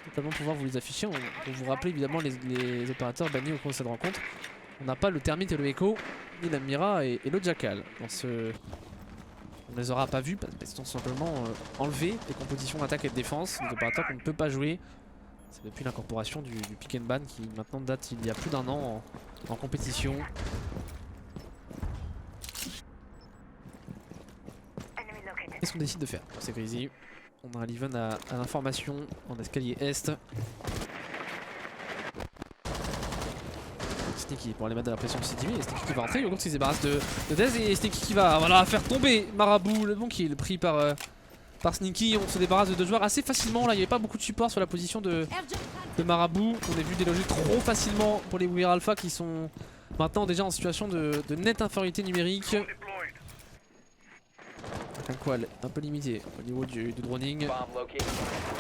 Totalement pouvoir vous les afficher, pour vous rappeler évidemment les opérateurs bannis au cours de cette rencontre. On n'a pas le Thermite et le Echo, ni la Mira et le Jackal. On ne les aura pas vus parce qu'ils sont simplement enlevés des compositions d'attaque et de défense, des opérateurs qu'on ne peut pas jouer. C'est depuis l'incorporation du pick and ban qui maintenant date il y a plus d'1 an en compétition. Qu'est-ce qu'on décide de faire? C'est Grizzly. On a un Leven à l'information en escalier est. Sneaky pour aller mettre de la pression de CDV. Et Sneaky qui va rentrer. Yogourt qui se débarrasse de Dez. Et Sneaky qui va faire tomber Marabout. Le bon qui est pris par Sneaky. On se débarrasse de 2 joueurs assez facilement. Là, il n'y avait pas beaucoup de support sur la position de Marabout. On a vu déloger trop facilement pour les Weir Alpha qui sont maintenant déjà en situation de nette infériorité numérique. Un qual un peu limité au niveau du droning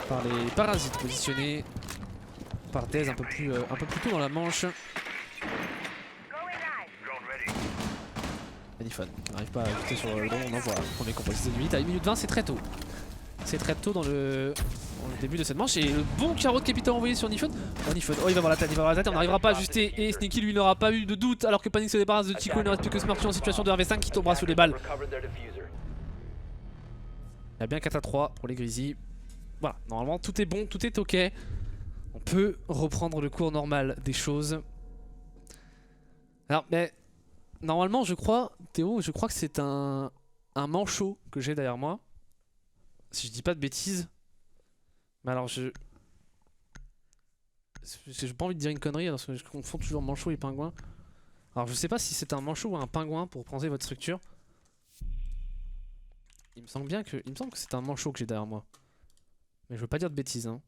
par les parasites positionnés par Dez un peu plus tôt dans la manche. Manifon n'arrive pas à ajouter sur le drone, on envoie le premier composition de 8 à 1 minute 20, c'est très tôt. C'est très tôt dans le début de cette manche et le bon carreau de Capitaine envoyé sur Nifon. Nifon, oh il va voir la tête, on n'arrivera pas à ajuster et Sneaky lui n'aura pas eu de doute alors que Panic se débarrasse de Chico, il ne reste plus que Smarty en situation de RV5 qui tombera sous les balles. Il y a bien 4 à 3 pour les Grizzly. Voilà, normalement tout est bon, tout est ok. On peut reprendre le cours normal des choses. Alors, mais normalement, je crois, Théo, je crois que c'est un manchot que j'ai derrière moi. Si je dis pas de bêtises. Mais alors, j'ai pas envie de dire une connerie parce que je confonds toujours manchot et pingouin. Alors, je sais pas si c'est un manchot ou un pingouin pour penser votre structure. Il me semble que c'est un manchot que j'ai derrière moi. Mais je veux pas dire de bêtises, hein.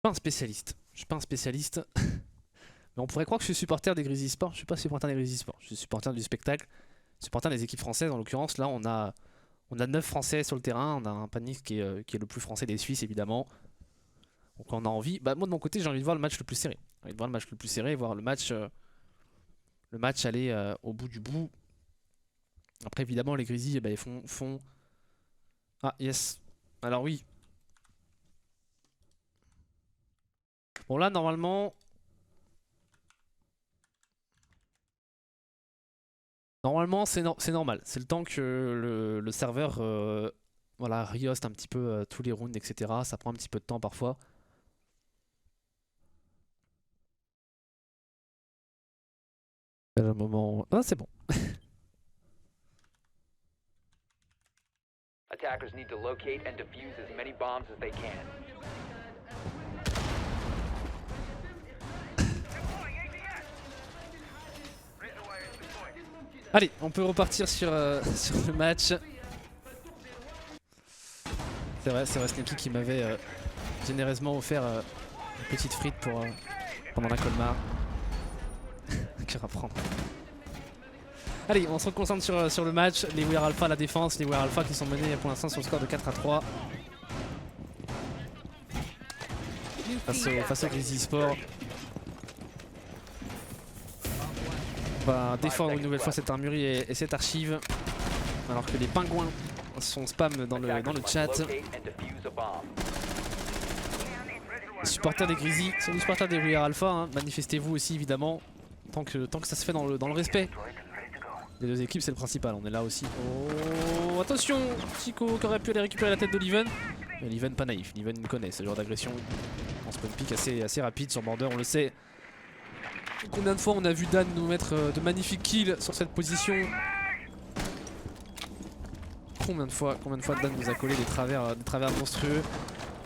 Je suis pas un spécialiste. Mais on pourrait croire que je suis supporter des Grizzly Sport. Je suis pas supporter des Grizzly Sport. Je suis supporter du spectacle. Supporter des équipes françaises. En l'occurrence, là, on a 9 Français sur le terrain. On a un Panic qui est le plus français des Suisses, évidemment. Donc on a envie. Bah, moi, de mon côté, j'ai envie de voir le match le plus serré. J'ai envie de voir le match le plus serré, voir le match aller au bout du bout. Après, évidemment, les Grizzly, bah, ils font... Ah, yes. Alors oui. Bon, là, normalement... Normalement, c'est normal. C'est le temps que le serveur voilà, rehost un petit peu tous les rounds, etc. Ça prend un petit peu de temps parfois. C'est le moment... Ah, c'est bon. Attackers need to locate and defuse as many bombs as they can. Allez, on peut repartir sur le match. C'est vrai Sneaky qui m'avait généreusement offert une petite frite pour pendant la Colmar. Que reprendre. Allez, on se concentre sur le match. Les Weir Alpha à la défense, les Weir Alpha qui sont menés pour l'instant sur le score de 4 à 3. Face au Grizzly Sport. On va défendre une nouvelle fois cette armurerie et cette archive. Alors que les pingouins sont spam dans le chat. Les supporters des Grizzly, c'est les supporters des Weir Alpha, hein. Manifestez-vous aussi évidemment. Tant que ça se fait dans le respect. Les deux équipes c'est le principal, on est là aussi. Oh attention, Chico qui aurait pu aller récupérer la tête de Leven. Mais Leven pas naïf, Leven connaît ce genre d'agression en spawn pick assez rapide sur border, on le sait. Combien de fois on a vu Dan nous mettre de magnifiques kills sur cette position. combien de fois Dan nous a collé des travers monstrueux.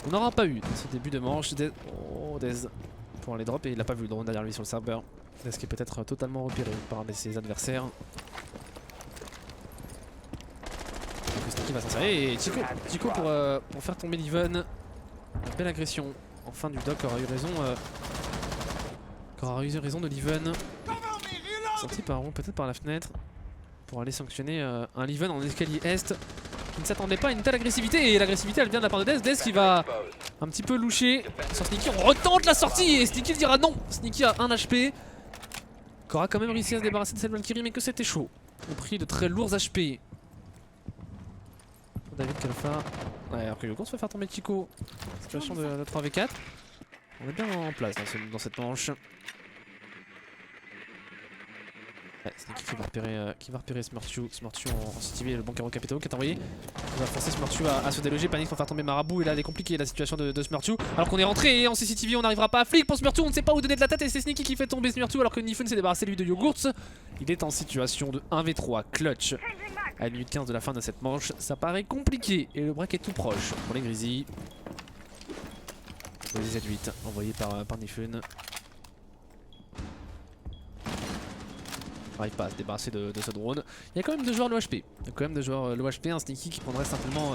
On n'aura pas eu dans ce début de manche. Oh, Dez pour aller drop et il n'a pas vu le drone derrière lui sur le serveur. Dez qui est peut-être totalement repéré par un de ses adversaires. Donc Sneaky va s'en servir et Chico pour faire tomber l'Even. Belle agression en fin du dock, aura eu raison de l'Even. Sorti par rond peut-être par la fenêtre pour aller sanctionner un Leven en escalier est qui ne s'attendait pas à une telle agressivité, et l'agressivité elle vient de la part de Dez. Dez qui va un petit peu loucher sur Sneaky, on retente la sortie et Sneaky dira non. Sneaky a 1 HP, qui aura quand même réussi à se débarrasser de cette Valkyrie, mais que c'était chaud au prix de très lourds HP. David Kalfa, ouais, alors que Yogurt se fait faire tomber Chico. Situation de 3v4. On est bien en place dans cette manche. Ouais, Sneaky qui va repérer Smurtu en CTV, le bon carreau Capito qui est envoyé. Il va forcer Smurtu à se déloger, Panix pour faire tomber Marabout, et là elle est compliquée la situation de Smurtu. Alors qu'on est rentré et en CCTV on n'arrivera pas à flic pour Smurtu, on ne sait pas où donner de la tête et c'est Sneaky qui fait tomber Smurtu alors que Nifun s'est débarrassé lui de Yogurt. Il est en situation de 1v3 clutch à 1 minute 15 de la fin de cette manche. Ça paraît compliqué et le break est tout proche pour les Grizzlies. Les Z8 envoyés par Nifun. N'arrive pas à se débarrasser de ce drone. Il y a quand même 2 joueurs low HP. Il y a quand même 2 joueurs low HP, un Sneaky qui prendrait simplement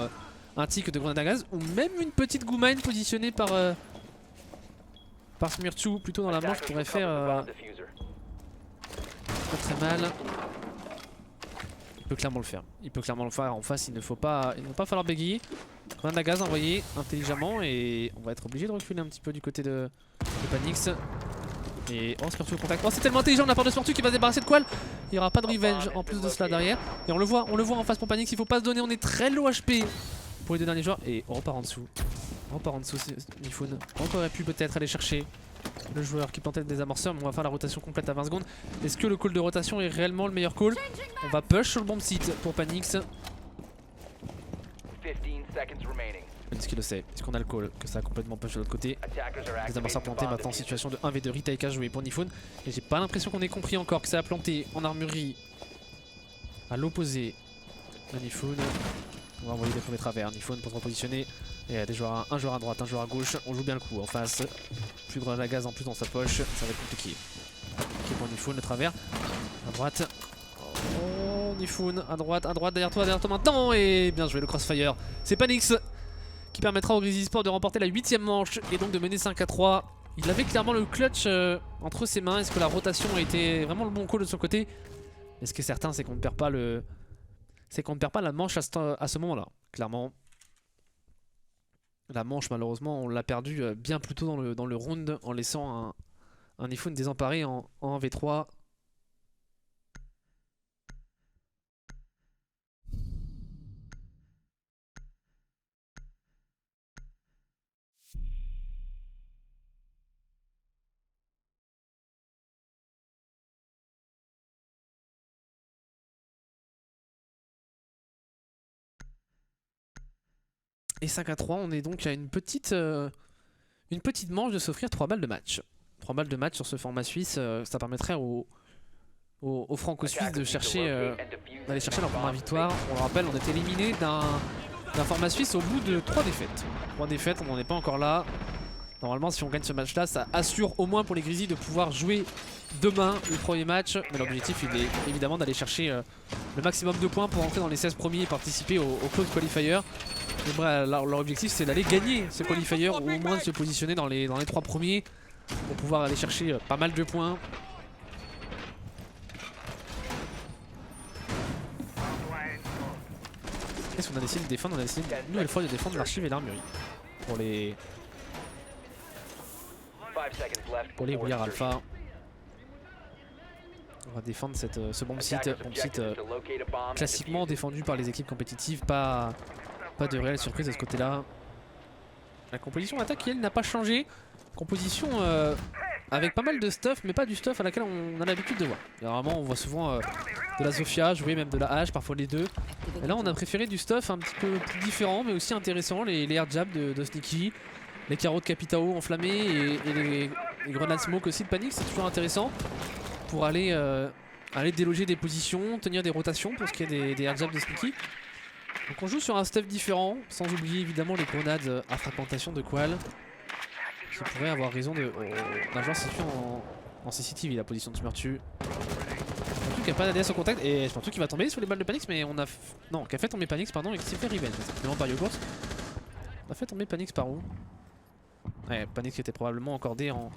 un tic de grenade à gaz ou même une petite Goumine positionnée par Smurtu plutôt dans la manche pourrait faire pas très mal. Il peut clairement le faire. Il peut clairement le faire. En face, il ne va pas falloir bégayer. Grenade à gaz envoyée intelligemment et on va être obligé de reculer un petit peu du côté de Panix. Et oh, Smurtu au contact. Oh, c'est tellement intelligent de la part de Smurtu qui va se débarrasser de Qual. Il n'y aura pas de revenge en plus de cela derrière. Et on le voit en face pour Panix. Il faut pas se donner. On est très low HP pour les 2 derniers joueurs. Et on repart en dessous. On repart en dessous, Nifun. On aurait pu peut-être aller chercher le joueur qui plantait des amorceurs. Mais on va faire la rotation complète à 20 secondes. Est-ce que le call de rotation est réellement le meilleur call? On va push sur le bomb site pour Panix. Est-ce qu'il le sait? Est-ce qu'on a le call? Que ça a complètement push de l'autre côté. Les amorceurs plantés maintenant en situation de 1v2 retake à jouer pour Nifun. Et j'ai pas l'impression qu'on ait compris encore que ça a planté en armurerie à l'opposé de Nifun. On va envoyer des premiers travers. Nifun pour se repositionner. Et il y a des joueurs, un joueur à droite, un joueur à gauche. On joue bien le coup en face. Plus de grenade à gaz en plus dans sa poche. Ça va être compliqué. Ok pour Nifun, le travers. À droite. Oh Nifun, à droite derrière toi maintenant. Et bien joué le crossfire. C'est Panix qui permettra aux Grizzlies Sport de remporter la 8ème manche et donc de mener 5-3. Il avait clairement le clutch entre ses mains. Est-ce que la rotation a été vraiment le bon call de son côté? Mais ce qui est certain, c'est qu'on ne perd pas la manche à ce moment-là. Clairement, la manche malheureusement on l'a perdue bien plus tôt dans le round en laissant un Nifun désemparé en 1v3. Et 5-3, on est donc à une petite manche de s'offrir 3 balles de match. 3 balles de match sur ce format suisse, ça permettrait aux franco-suisses d'aller chercher leur première victoire. On le rappelle, on est éliminé d'un format suisse au bout de 3 défaites. 3 défaites, on n'en est pas encore là. Normalement, si on gagne ce match-là, ça assure au moins pour les Grizzlies de pouvoir jouer demain le premier match. Mais l'objectif, il est évidemment d'aller chercher le maximum de points pour entrer dans les 16 premiers et participer au Close Qualifier. Et bref, leur objectif, c'est d'aller gagner ce Qualifier ou au moins de se positionner dans les 3 premiers pour pouvoir aller chercher pas mal de points. Qu'est-ce qu'on a décidé de défendre? On a décidé une nouvelle fois de défendre l'archive et l'armurerie pour les brouillards alpha. On va défendre ce bomb site classiquement défendu par les équipes compétitives. Pas de réelle surprise de ce côté là. La composition attaque elle n'a pas changé. Composition avec pas mal de stuff, mais pas du stuff à laquelle on a l'habitude de voir. Généralement on voit souvent de la Zofia jouer, même de la H, parfois les deux. Et là on a préféré du stuff un petit peu plus différent mais aussi intéressant. Les air jabs de Sneaky, les carreaux de Capitao enflammés et les grenades smoke aussi de Panix, c'est toujours intéressant pour aller déloger des positions, tenir des rotations pour ce qui est des air jabs de Sneaky. Donc on joue sur un stuff différent, sans oublier évidemment les grenades à fragmentation de Qual. Qui pourrait avoir raison de... d'un joueur situé en CCTV, la position de Smurtu. Surtout qu'il n'y a pas d'ADS au contact et surtout qu'il va tomber sur les balles de Panix, mais on a... Non, qui a fait tomber Panix, pardon, et qui s'est fait revenge. Simplement par Yogurt. On a fait tomber Panix par où? Ouais, Panix qui était probablement encordé en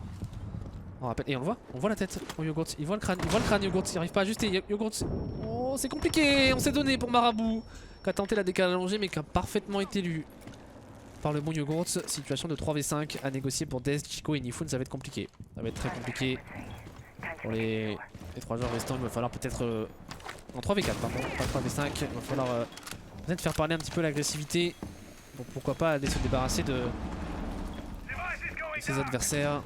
rappel. Et on voit la tête pour Yogurt, il voit le crâne, Yogurt, il arrive pas à ajuster. Yogurt, oh c'est compliqué, on s'est donné pour Marabout, qui a tenté la décale allongée mais qui a parfaitement été lu par le bon Yogurt. Situation de 3v5 à négocier pour Dez, Chico et Nifun, ça va être compliqué. Ça va être très compliqué. Pour les 3 joueurs restants, il va falloir peut-être... en 3v4 pardon, pas 3v5, il va falloir peut-être faire parler un petit peu l'agressivité. Bon, pourquoi pas aller se débarrasser de ses adversaires.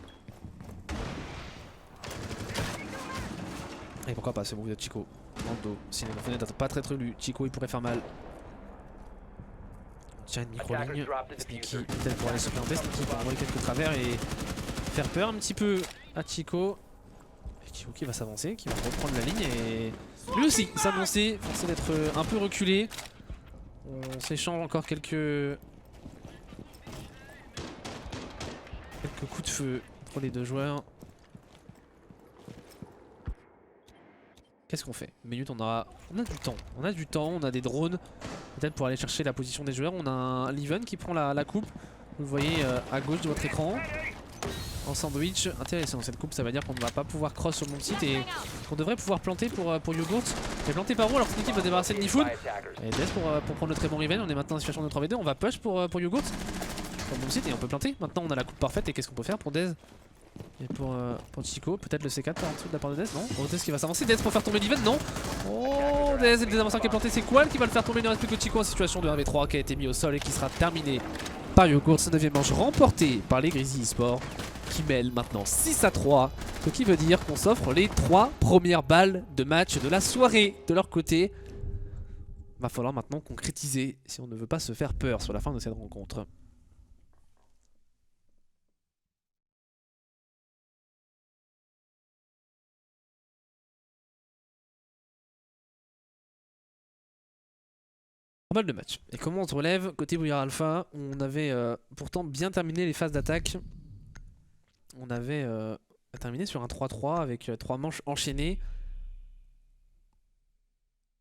Et pourquoi pas ce move de Chico dans le dos. Si la fenêtre n'est pas très lu, Chico il pourrait faire mal. Tiens une micro-ligne. Sneaky peut-être pour aller se planter. Sneaky pour envoyer quelques travers et faire peur un petit peu à Chico. Et Chico qui va s'avancer, qui va reprendre la ligne et lui aussi s'annoncer, forcé d'être un peu reculé. On s'échange encore quelques coups de feu entre les deux joueurs. Qu'est-ce qu'on fait? Une minute, on a du temps, on a des drones peut-être pour aller chercher la position des joueurs. On a un Leven qui prend la coupe, vous le voyez à gauche de votre écran, en sandwich. Intéressant cette coupe, ça veut dire qu'on ne va pas pouvoir cross sur mon site et qu'on devrait pouvoir planter pour Yogurt. Il est planté par où alors que l'équipe va débarrasser de Nifun. Et Death pour prendre le très bon Leven, on est maintenant en situation de 3v2, on va push pour Yogurt sur mon site et on peut planter. Maintenant on a la coupe parfaite et qu'est-ce qu'on peut faire pour Dez? Et pour Chico, peut-être le C4 par en dessous de la part de Dez, non? Oh, Dez qui va s'avancer, Dez pour faire tomber l'event, non? Oh, Dez et le désavanceur qui est planté, c'est Qual qui va le faire tomber, il ne reste plus que Chico en situation de 1v3 qui a été mis au sol et qui sera terminé par Yogurt. Ce 9ème manche remporté par les Grizzly eSports qui mêlent maintenant 6-3, ce qui veut dire qu'on s'offre les 3 premières balles de match de la soirée de leur côté. Va falloir maintenant concrétiser si on ne veut pas se faire peur sur la fin de cette rencontre. Pas mal de matchs. Et comment on se relève? Côté Brouillard Alpha, on avait pourtant bien terminé les phases d'attaque. On avait terminé sur un 3-3 avec 3 manches enchaînées.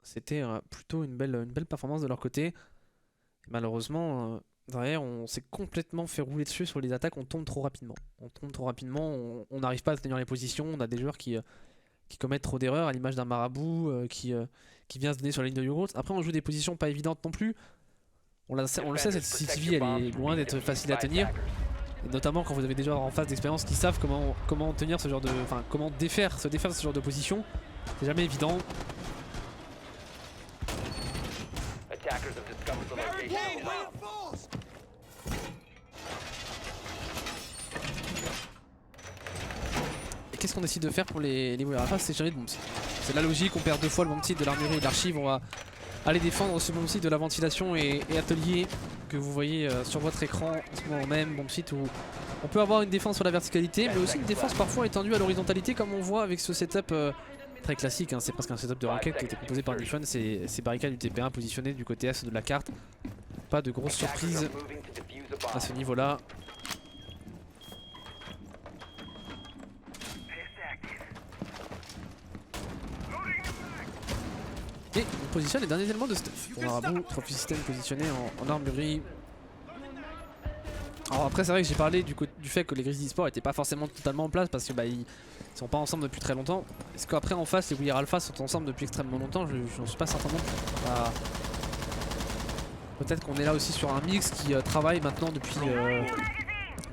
C'était plutôt une belle performance de leur côté. Et malheureusement, derrière, on s'est complètement fait rouler dessus sur les attaques. On tombe trop rapidement. On n'arrive pas à tenir les positions. On a des joueurs qui commettent trop d'erreurs, à l'image d'un Marabout qui vient se donner sur la ligne de Yogurt. Après on joue des positions pas évidentes non plus. On le sait, cette CCTV elle est loin d'être facile à tenir. Et notamment quand vous avez des joueurs en face d'expérience qui savent comment tenir ce genre de. Enfin comment se défaire de ce genre de position. C'est jamais évident. Qu'est-ce qu'on décide de faire pour les Warriors Alpha? C'est changer de bomb site. C'est la logique, on perd 2 fois le bomb site de l'armurerie et de l'archive. On va aller défendre ce bomb site de la ventilation et atelier que vous voyez sur votre écran en ce moment même. Bomb site où on peut avoir une défense sur la verticalité, mais aussi une défense parfois étendue à l'horizontalité, comme on voit avec ce setup très classique. Hein. C'est presque un setup de rocket qui a été composé par Nifun. C'est barricades du TP1 positionnées du côté est de la carte. Pas de grosses surprises à ce niveau-là. Et on positionne les derniers éléments de stuff. Pour Marabout, trophy système positionné en armurerie. Alors après c'est vrai que j'ai parlé du fait que les Grizzly eSports n'étaient pas forcément totalement en place parce que ils sont pas ensemble depuis très longtemps. Est-ce qu'après en face les Warriors Alpha sont ensemble depuis extrêmement longtemps? Je n'en suis pas certain. Peut-être qu'on est là aussi sur un mix qui travaille maintenant depuis... à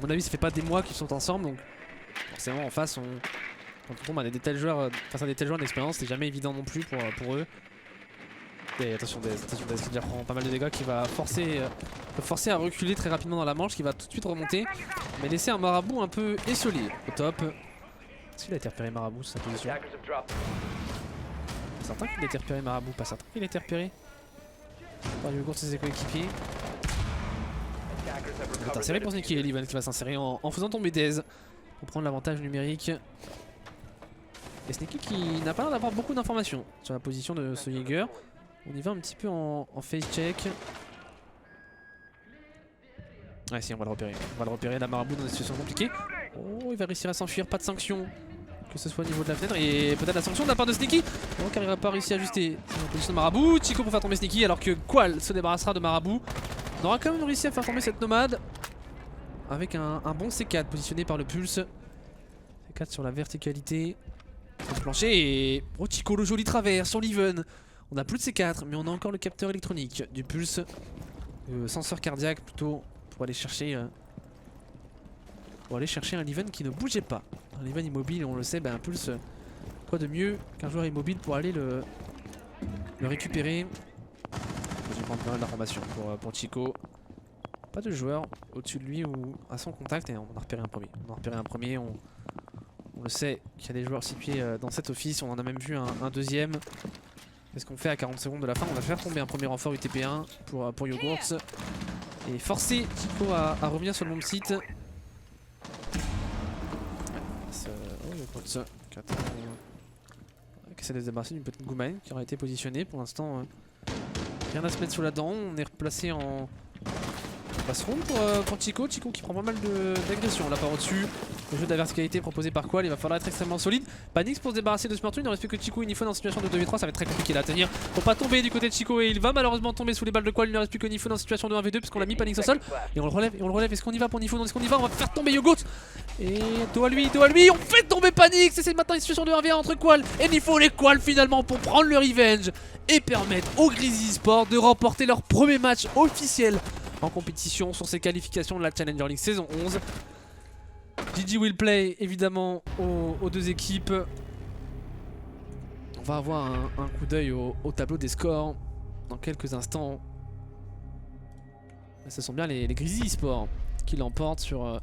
mon avis ça fait pas des mois qu'ils sont ensemble, donc forcément en face quand on tombe à des tels joueurs, face à des tels joueurs d'expérience, c'est jamais évident non plus pour eux. Et attention Dez qui déjà prend pas mal de dégâts, qui va forcer à reculer très rapidement dans la manche, qui va tout de suite remonter, mais laisser un Marabout un peu essolé au top. Est-ce qu'il a été repéré Marabout sa position? Certain qu'il a été repéré Marabout, pas certain qu'il a été repéré par Yogurt et ses coéquipiers. Il va s'insérer pour Sneaky et Leven qui va s'insérer en faisant tomber Dez pour prendre l'avantage numérique. Et Sneaky qui n'a pas l'air d'avoir beaucoup d'informations sur la position de ce Jaeger. On y va un petit peu en face check. Ouais, si, on va le repérer. On va le repérer, la Marabout dans une situation compliquée. Oh, il va réussir à s'enfuir, pas de sanction. Que ce soit au niveau de la fenêtre et peut-être la sanction de la part de Sneaky. Oh, car il n'a pas réussi à ajuster la position de Marabout. Chico pour faire tomber Sneaky alors que Qual se débarrassera de Marabout. On aura quand même réussi à faire tomber cette nomade. Avec un bon C4 positionné par le Pulse. C4 sur la verticalité. Sur le plancher et... Oh, Chico, le joli travers sur l'Even. On a plus de C4 mais on a encore le capteur électronique du Pulse. Le senseur cardiaque plutôt pour aller chercher... un Leven qui ne bougeait pas. Un Leven immobile, on le sait, un Pulse, quoi de mieux qu'un joueur immobile pour aller le récupérer. Je vais prendre l'information pour Chico. Pas de joueur au-dessus de lui ou à son contact et on a repéré un premier. On le sait qu'il y a des joueurs situés dans cet office, on en a même vu un deuxième. Qu'est-ce qu'on fait à 40 secondes de la fin? On va faire tomber un premier renfort UTP1 pour Yogurts. Et forcer Chico à revenir sur le même site. Qui essaie de se débarrasser d'une petite Goumain qui aurait été positionnée. Pour l'instant, rien à se mettre sous la dent. On est replacé en passe-round pour Chico. Chico qui prend pas mal d'agression là par au-dessus. Le jeu de la verticalité proposé par Qual, il va falloir être extrêmement solide. Panix pour se débarrasser de Smurtu. Il ne reste plus que Chico Nifon en situation de 2v3. Ça va être très compliqué là à tenir pour pas tomber du côté de Chico. Et il va malheureusement tomber sous les balles de Qual. Il ne reste plus que Nifon en situation de 1v2 puisqu'on l'a mis Panix au sol. Et on le relève. Est-ce qu'on y va pour Nifon? Est-ce qu'on y va? On va faire tomber Yogurt. Et dos à lui. On fait tomber Panix. Et c'est maintenant une situation de 1v1 entre Qual et Nifon. Et Qual finalement pour prendre le revenge et permettre aux Grizzly Sport de remporter leur premier match officiel en compétition sur ces qualifications de la Challenger League saison 11. GG will play évidemment aux deux équipes. On va avoir un coup d'œil au tableau des scores dans quelques instants. Ce sont bien les Grizzly Sport qui l'emportent sur